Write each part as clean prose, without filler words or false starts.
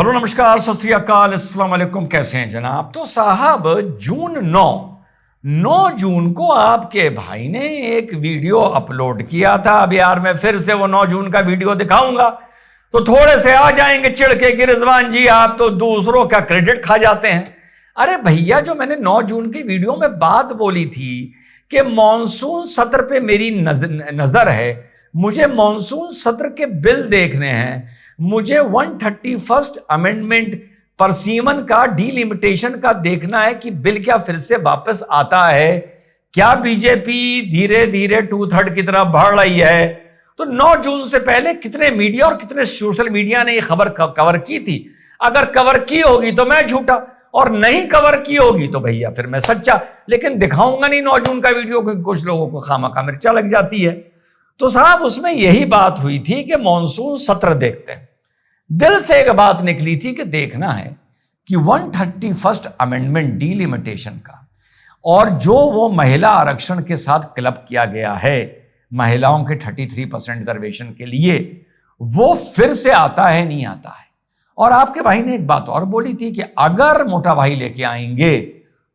Hello नमस्कार सत श्री अकाल अस्सलाम वालेकुम। कैसे हैं जनाब? तो साहब जून 9 जून को आपके भाई ने एक वीडियो अपलोड किया था। अब यार मैं फिर से वो 9 जून का वीडियो दिखाऊंगा तो थोड़े से आ जाएंगे चिढ़ के कि रिजवान जी आप तो दूसरों का क्रेडिट खा जाते हैं। अरे भैया, जो मैंने 9 जून की वीडियो में बात बोली थी कि मॉनसून सत्र पे मेरी नजर है, मुझे मॉनसून सत्र के बिल देखने हैं, मुझे 131st अमेंडमेंट परसीमन का डीलिमिटेशन का देखना है कि बिल क्या फिर से वापस आता है, क्या बीजेपी धीरे धीरे 2/3 की तरफ बढ़ रही है। तो 9 जून से पहले कितने मीडिया और कितने सोशल मीडिया ने यह खबर कवर की थी? अगर कवर की होगी तो मैं झूठा और नहीं कवर की होगी तो भैया फिर मैं सच्चा। लेकिन दिखाऊंगा नहीं 9 जून का वीडियो, क्योंकि कुछ लोगों को खामखा मिर्चा लग जाती है। तो साहब उसमें यही बात हुई थी कि मॉनसून सत्र देखते हैं। दिल से एक बात निकली थी कि देखना है कि 131st अमेंडमेंट डीलिमिटेशन का और जो वो महिला आरक्षण के साथ क्लब किया गया है महिलाओं के 33% रिजर्वेशन के लिए, वो फिर से आता है नहीं आता है। और आपके भाई ने एक बात और बोली थी कि अगर मोटा भाई लेके आएंगे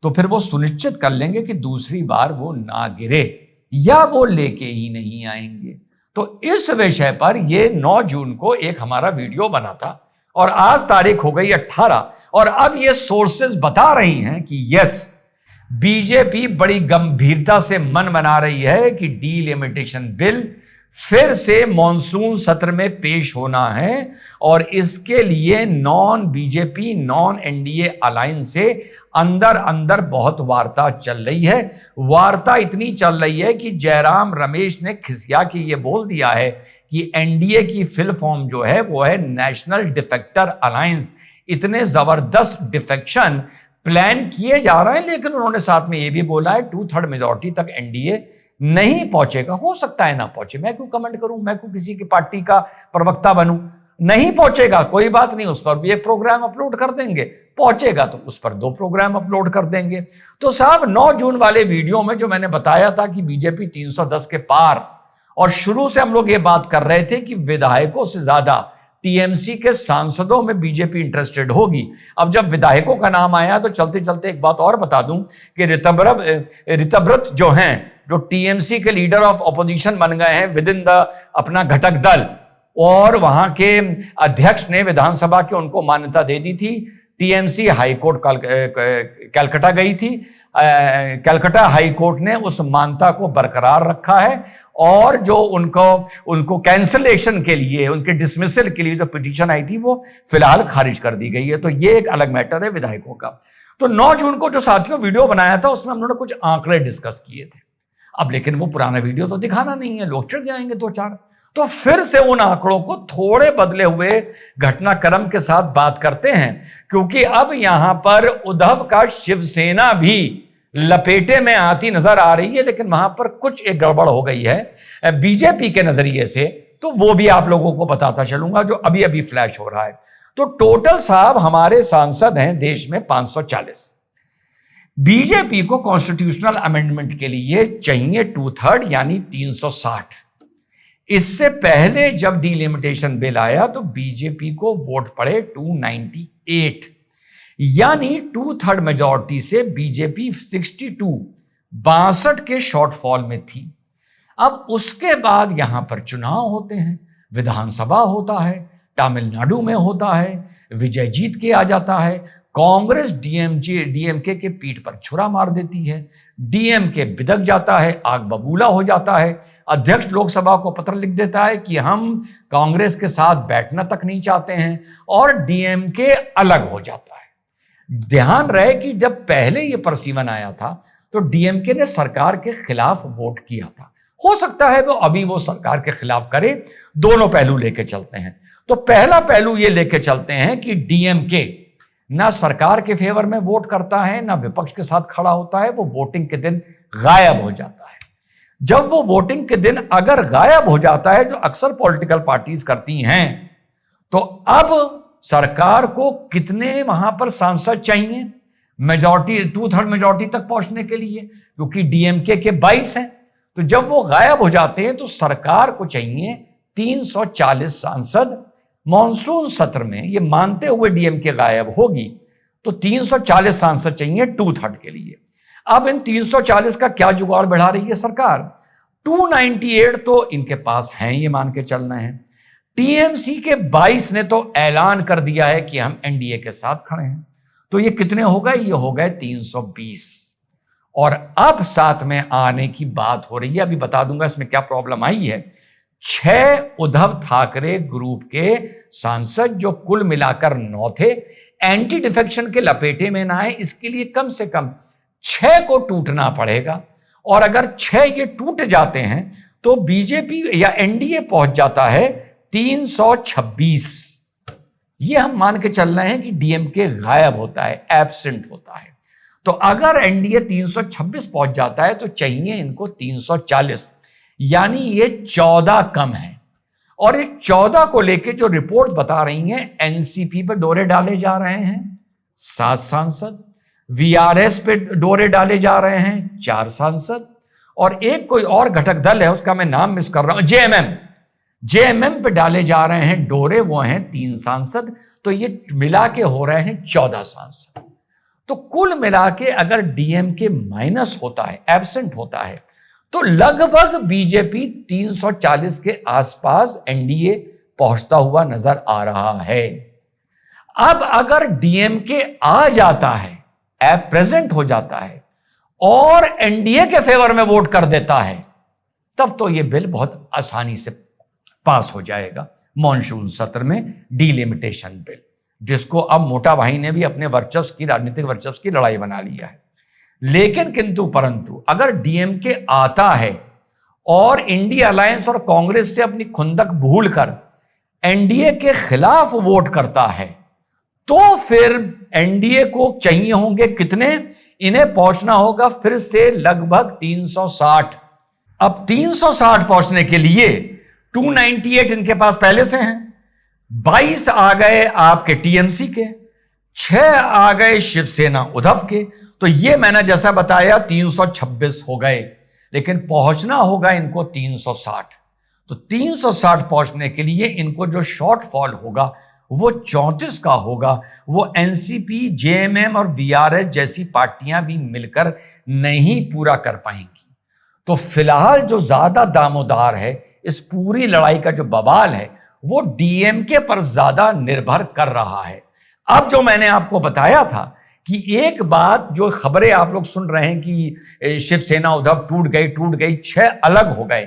तो फिर वो सुनिश्चित कर लेंगे कि दूसरी बार वो ना गिरे, या वो लेके ही नहीं आएंगे। तो इस विषय पर ये 9 जून को एक हमारा वीडियो बना था और आज तारीख हो गई 18 और अब ये सोर्सेज बता रही हैं कि यस, बीजेपी बड़ी गंभीरता से मन बना रही है कि डीलिमिटेशन बिल फिर से मॉनसून सत्र में पेश होना है और इसके लिए non BJP non NDA alliance से अंदर अंदर बहुत वार्ता चल रही है। वार्ता इतनी चल रही है कि जयराम रमेश ने खिसिया के ये बोल दिया है कि एनडीए की फिल फॉर्म जो है वो है नेशनल डिफेक्टर अलायंस। इतने जबरदस्त डिफेक्शन प्लान किए जा रहे हैं, लेकिन उन्होंने साथ में ये भी बोला है 2/3 मेजॉरिटी तक एनडीए नहीं पहुंचेगा। हो सकता है ना पहुंचे, मैं क्यों कमेंट करूं, मैं क्यों किसी की पार्टी का प्रवक्ता बनूं। नहीं पहुंचेगा कोई बात नहीं, उस पर भी एक प्रोग्राम अपलोड कर देंगे, पहुंचेगा तो उस पर 2 प्रोग्राम अपलोड कर देंगे। तो साहब 9 जून वाले वीडियो में जो मैंने बताया था कि बीजेपी 310 के पार, और शुरू से हम लोग ये बात कर रहे थे कि विधायकों से ज्यादा टीएमसी के सांसदों में बीजेपी इंटरेस्टेड होगी। अब जब विधायकों का नाम आया तो चलते चलते एक बात और बता दूं कि ऋतव्रत जो हैं, जो टीएमसी के लीडर ऑफ ऑपोजिशन बन गए हैं विद इन द अपना घटक दल, और वहां के अध्यक्ष ने विधानसभा के उनको मान्यता दे दी थी। टीएमसी हाईकोर्ट कलकत्ता गई थी, कलकत्ता हाईकोर्ट ने उस मान्यता को बरकरार रखा है और जो उनको कैंसलेशन के लिए, उनके डिसमिसल के लिए जो पिटीशन आई थी वो फिलहाल खारिज कर दी गई है। तो ये एक अलग मैटर है विधायकों का। तो 9 जून को जो साथियों वीडियो बनाया था उसमें हम लोगों ने कुछ आंकड़े डिस्कस किए थे। अब लेकिन वो पुराना वीडियो तो दिखाना नहीं है, लोग चिढ़ जाएंगे 2-4। तो फिर से उन आंकड़ों को थोड़े बदले हुए घटनाक्रम के साथ बात करते हैं, क्योंकि अब यहां पर उद्धव का शिवसेना भी लपेटे में आती नजर आ रही है, लेकिन वहां पर कुछ एक गड़बड़ हो गई है बीजेपी के नजरिए से। तो वो भी आप लोगों को बताता चलूंगा जो अभी अभी फ्लैश हो रहा है। तो टोटल साहब हमारे सांसद हैं देश में 540। बीजेपी को कॉन्स्टिट्यूशनल अमेंडमेंट के लिए चाहिए 2/3 यानी 360। इससे पहले जब डीलिमिटेशन बिल आया तो बीजेपी को वोट पड़े 298, यानी 2/3 मेजॉरिटी से बीजेपी 62 के शॉर्टफॉल में थी। अब उसके बाद यहां पर चुनाव होते हैं, विधानसभा होता है, तमिलनाडु में होता है, विजय जीत के आ जाता है, कांग्रेस डीएमके के पीठ पर छुरा मार देती है, डीएमके बिदक जाता है, आग बबूला हो जाता है। अध्यक्ष लोकसभा को पत्र लिख देता है कि हम कांग्रेस के साथ बैठना तक नहीं चाहते हैं और डीएमके अलग हो जाता है। ध्यान रहे कि जब पहले यह परसीमन आया था तो डीएमके ने सरकार के खिलाफ वोट किया था। हो सकता है वो अभी वो सरकार के खिलाफ करे। दोनों पहलू लेके चलते हैं। तो पहला पहलू ये लेके चलते हैं कि डीएमके ना सरकार के फेवर में वोट करता है ना विपक्ष के साथ खड़ा होता है, वो वोटिंग के दिन गायब हो जाता है। जब वो वोटिंग के दिन अगर गायब हो जाता है, जो अक्सर पॉलिटिकल पार्टीज करती हैं, तो अब सरकार को कितने वहां पर सांसद चाहिए मेजॉरिटी 2/3 मेजॉरिटी तक पहुंचने के लिए, क्योंकि डीएमके के 22 हैं। तो जब वो गायब हो जाते हैं तो सरकार को चाहिए 340 सांसद मॉनसून सत्र में ये मानते हुए डीएमके गायब होगी तो 340 सांसद चाहिए 2/3 के लिए। अब इन 340 का क्या जुगाड़ बढ़ा रही है सरकार? 298 तो इनके पास हैं, ये मान के चलना है। टीएमसी के 22 ने तो ऐलान कर दिया है कि हम एनडीए के साथ खड़े हैं। तो ये कितने हो गए? ये हो गए 320। और अब साथ में आने की बात हो रही है, अभी बता दूंगा इसमें क्या प्रॉब्लम आई है। 6 उद्धव ठाकरे ग्रुप के सांसद, जो कुल मिलाकर 9 थे, एंटी डिफेक्शन के लपेटे में ना आए इसके लिए कम से कम 6 को टूटना पड़ेगा। और अगर 6 ये टूट जाते हैं तो बीजेपी या एनडीए पहुंच जाता है 326। ये हम मान के चल रहे हैं कि डीएमके गायब होता है, एब्सेंट होता है। तो अगर एनडीए 326 पहुंच जाता है तो चाहिए इनको 340, यानी ये 14 कम है। और इस 14 को लेके जो रिपोर्ट बता रही हैं, एनसीपी पे डोरे डाले जा रहे हैं 7 सांसद, वीआरएस पे डोरे डाले जा रहे हैं 4 सांसद, और एक कोई और घटक दल है उसका मैं नाम मिस कर रहा हूं, जेएमएम पे डाले जा रहे हैं डोरे, वो हैं 3 सांसद। तो ये मिला के हो रहे हैं 14 सांसद। तो कुल मिला के अगर डीएमके माइनस होता है, एब्सेंट होता है, तो लगभग बीजेपी 340 के आसपास एनडीए पहुंचता हुआ नजर आ रहा है। अब अगर डीएमके आ जाता है, ऐप प्रेजेंट हो जाता है और एनडीए के फेवर में वोट कर देता है, तब तो यह बिल बहुत आसानी से पास हो जाएगा मॉनसून सत्र में, डिलिमिटेशन बिल, जिसको अब मोटा भाई ने भी अपने वर्चस्व की, राजनीतिक वर्चस्व की लड़ाई बना लिया है। लेकिन किंतु परंतु अगर डीएमके आता है और इंडिया अलायंस और कांग्रेस से अपनी खुंदक भूलकर एनडीए के खिलाफ वोट करता है, तो फिर एनडीए को चाहिए होंगे कितने? इन्हें पहुंचना होगा फिर से लगभग 360। अब 360 पहुंचने के लिए 298 इनके पास पहले से हैं, 22 आ गए आपके टीएमसी के, 6 आ गए शिवसेना उद्धव के। तो ये मैंने जैसा बताया 326 हो गए, लेकिन पहुंचना होगा इनको 360। तो 360 पहुंचने के लिए इनको जो शॉर्टफॉल होगा वो 34 का होगा। वो एनसीपी, जेएमएम और वीआरएस जैसी पार्टियां भी मिलकर नहीं पूरा कर पाएंगी। तो फिलहाल जो ज्यादा दामोदार है, इस पूरी लड़ाई का जो बवाल है, वो डीएमके पर ज्यादा निर्भर कर रहा है। अब जो मैंने आपको बताया था कि एक बात, जो खबरें आप लोग सुन रहे हैं कि शिवसेना उद्धव टूट गई, 6 अलग हो गए,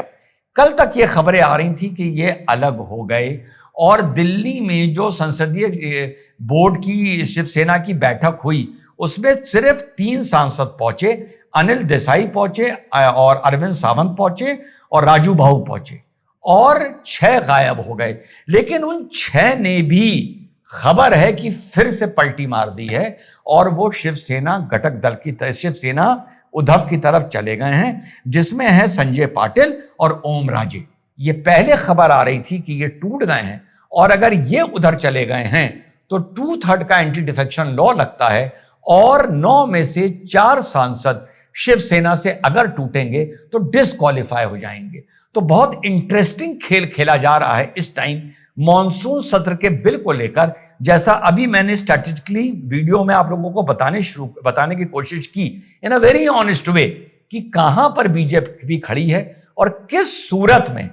कल तक ये खबरें आ रही थी कि ये अलग हो गए। और दिल्ली में जो संसदीय बोर्ड की शिवसेना की बैठक हुई, उसमें सिर्फ 3 सांसद पहुंचे, अनिल देसाई पहुंचे और अरविंद सावंत पहुंचे और राजू भाऊ पहुंचे, और 6 गायब हो गए। लेकिन उन 6 ने भी, खबर है कि फिर से पलटी मार दी है और वो शिवसेना घटक दल की तरह, शिवसेना उद्धव की तरफ चले गए हैं, जिसमें है संजय पाटिल और ओम राजे। ये पहले खबर आ रही थी कि ये टूट गए हैं, और अगर ये उधर चले गए हैं तो 2/3 का एंटी डिफेक्शन लॉ लगता है, और 9 में से 4 सांसद शिवसेना से अगर टूटेंगे तो डिस्क्वालीफाई हो जाएंगे। तो बहुत इंटरेस्टिंग खेल खेला जा रहा है इस टाइम मॉनसून सत्र के बिल को लेकर। जैसा अभी मैंने स्ट्रैटेजिकली वीडियो में आप लोगों को बताने की कोशिश की इन अ वेरी ऑनेस्ट वे कि कहां पर बीजेपी खड़ी है और किस सूरत में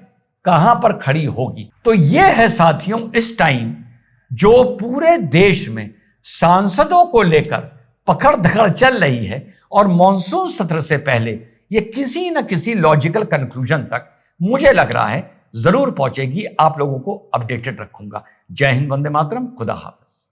कहां पर खड़ी होगी। तो यह है साथियों इस टाइम जो पूरे देश में सांसदों को लेकर पकड़ धकड़ चल रही है, और मॉनसून सत्र से पहले यह किसी न किसी लॉजिकल कंक्लूजन तक मुझे लग रहा है जरूर पहुंचेगी। आप लोगों को अपडेटेड रखूंगा। जय हिंद, वंदे मातरम, खुदा हाफिज।